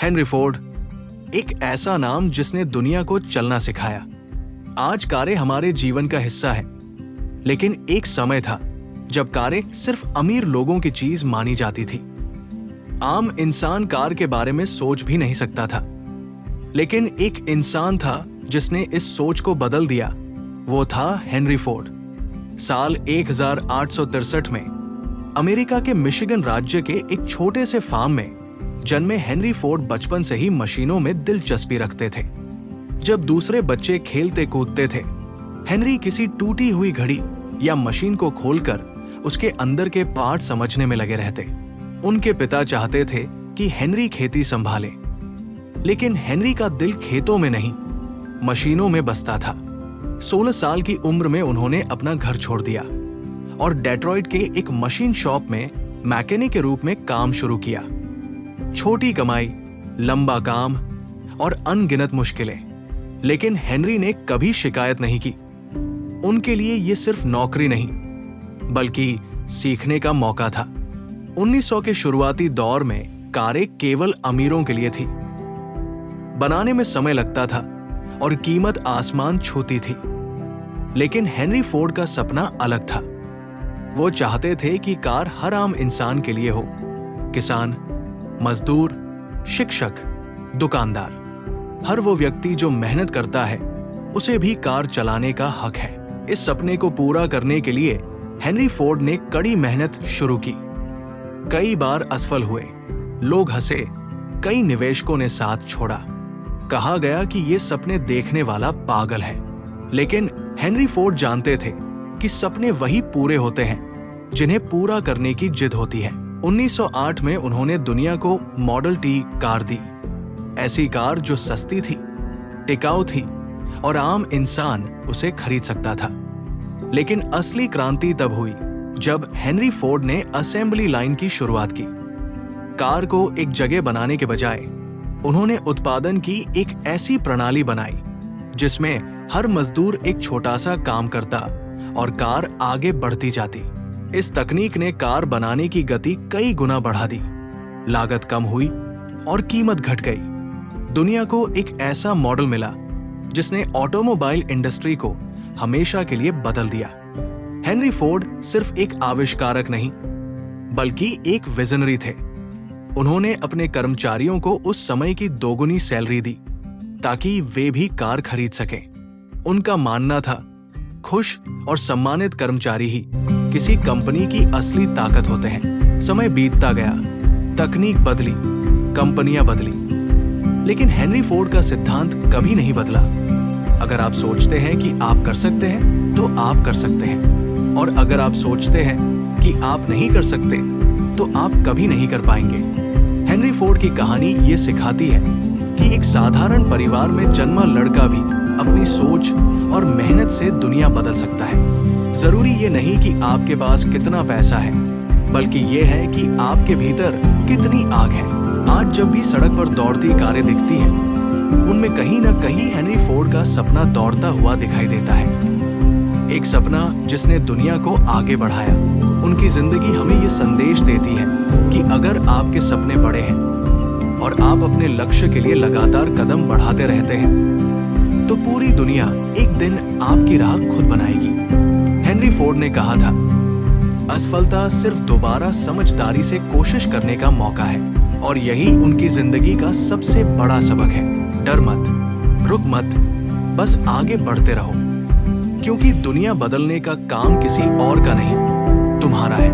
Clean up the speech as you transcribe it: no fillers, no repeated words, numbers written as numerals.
Henry Ford, एक ऐसा नाम जिसने दुनिया को चलना सिखाया। आज कारें हमारे जीवन का हिस्सा है, लेकिन एक समय था जब कारें सिर्फ अमीर लोगों की चीज मानी जाती थी। आम इंसान कार के बारे में सोच भी नहीं सकता था, लेकिन एक इंसान था जिसने इस सोच को बदल दिया। वो था हेनरी फोर्ड। साल 1863 में अमेरिका के मिशिगन राज्य के एक छोटे से फार्म में जन्मे हेनरी फोर्ड बचपन से ही मशीनों में दिलचस्पी रखते थे। जब दूसरे बच्चे खेलते कूदते थे, हेनरी किसी टूटी हुई घड़ी या मशीन को खोलकर उसके अंदर के पार्ट समझने में लगे रहते। उनके पिता चाहते थे कि हेनरी खेती संभाले, लेकिन हेनरी का दिल खेतों में नहीं, मशीनों में बसता था। 16 साल की उम्र में उन्होंने अपना घर छोड़ दिया और डेट्रॉइट के एक मशीन शॉप में मैकेनिक के रूप में काम शुरू किया। छोटी कमाई, लंबा काम और अनगिनत मुश्किलें, लेकिन हेनरी ने कभी शिकायत नहीं की। उनके लिए यह सिर्फ नौकरी नहीं, बल्कि सीखने का मौका था। 1900 के शुरुआती दौर में कारें केवल अमीरों के लिए थी। बनाने में समय लगता था और कीमत आसमान छूती थी, लेकिन हेनरी फोर्ड का सपना अलग था। वो चाहते थे कि कार हर आम इंसान के लिए हो, किसान, मजदूर, शिक्षक, दुकानदार, हर वो व्यक्ति जो मेहनत करता है उसे भी कार चलाने का हक है। इस सपने को पूरा करने के लिए हेनरी फोर्ड ने कड़ी मेहनत शुरू की। कई बार असफल हुए, लोग हंसे, कई निवेशकों ने साथ छोड़ा। कहा गया कि ये सपने देखने वाला पागल है, लेकिन हेनरी फोर्ड जानते थे कि सपने वही पूरे होते हैं जिन्हें पूरा करने की जिद होती है। 1908 में उन्होंने दुनिया को मॉडल टी कार दी। ऐसी कार जो सस्ती थी, टिकाऊ थी और आम इंसान उसे खरीद सकता था। लेकिन असली क्रांति तब हुई जब हेनरी फोर्ड ने असेंबली लाइन की शुरुआत की। कार को एक जगह बनाने के बजाय उन्होंने उत्पादन की एक ऐसी प्रणाली बनाई जिसमें हर मजदूर एक छोटा सा काम करता और कार आगे बढ़ती जाती। इस तकनीक ने कार बनाने की गति कई गुना बढ़ा दी, लागत कम हुई और कीमत घट गई। दुनिया को एक ऐसा मॉडल मिला जिसने ऑटोमोबाइल इंडस्ट्री को हमेशा के लिए बदल दिया। हेनरी फोर्ड सिर्फ एक आविष्कारक नहीं, बल्कि एक विजनरी थे। उन्होंने अपने कर्मचारियों को उस समय की दोगुनी सैलरी दी ताकि वे भी कार खरीद सकें। उनका मानना था, खुश और सम्मानित कर्मचारी ही किसी कंपनी की असली ताकत होते हैं। समय बीतता गया, तकनीक बदली, कंपनियां बदली, लेकिन हेनरी फोर्ड का सिद्धांत कभी नहीं बदला। अगर आप सोचते हैं कि आप कर सकते हैं, तो आप कर सकते हैं, और अगर आप सोचते हैं कि आप नहीं कर सकते, तो आप कभी नहीं कर पाएंगे। हेनरी फोर्ड की कहानी ये सिखाती है कि एक साधारण परिवार में जन्मा लड़का भी अपनी सोच और मेहनत से दुनिया बदल सकता है। जरूरी ये नहीं कि आपके पास कितना पैसा है, बल्कि ये है कि आपके भीतर कितनी आग है। आज जब भी सड़क पर दौड़ती कारें दिखती हैं, उनमें कहीं ना कहीं हेनरी फोर्ड का सपना दौड़ता हुआ दिखाई देता है। एक सपना जिसने दुनिया को आगे बढ़ाया। उनकी जिंदगी हमें ये संदेश देती है कि अगर आपके सपने बड़े हैं और आप अपने लक्ष्य के लिए लगातार कदम बढ़ाते रहते हैं, तो पूरी दुनिया एक दिन आपकी राह खुद बनाएगी। हेनरी फोर्ड ने कहा था, असफलता सिर्फ दोबारा समझदारी से कोशिश करने का मौका है, और यही उनकी जिंदगी का सबसे बड़ा सबक है। डर मत, रुक मत, बस आगे बढ़ते रहो, क्योंकि दुनिया बदलने का काम किसी और का नहीं, तुम्हारा है।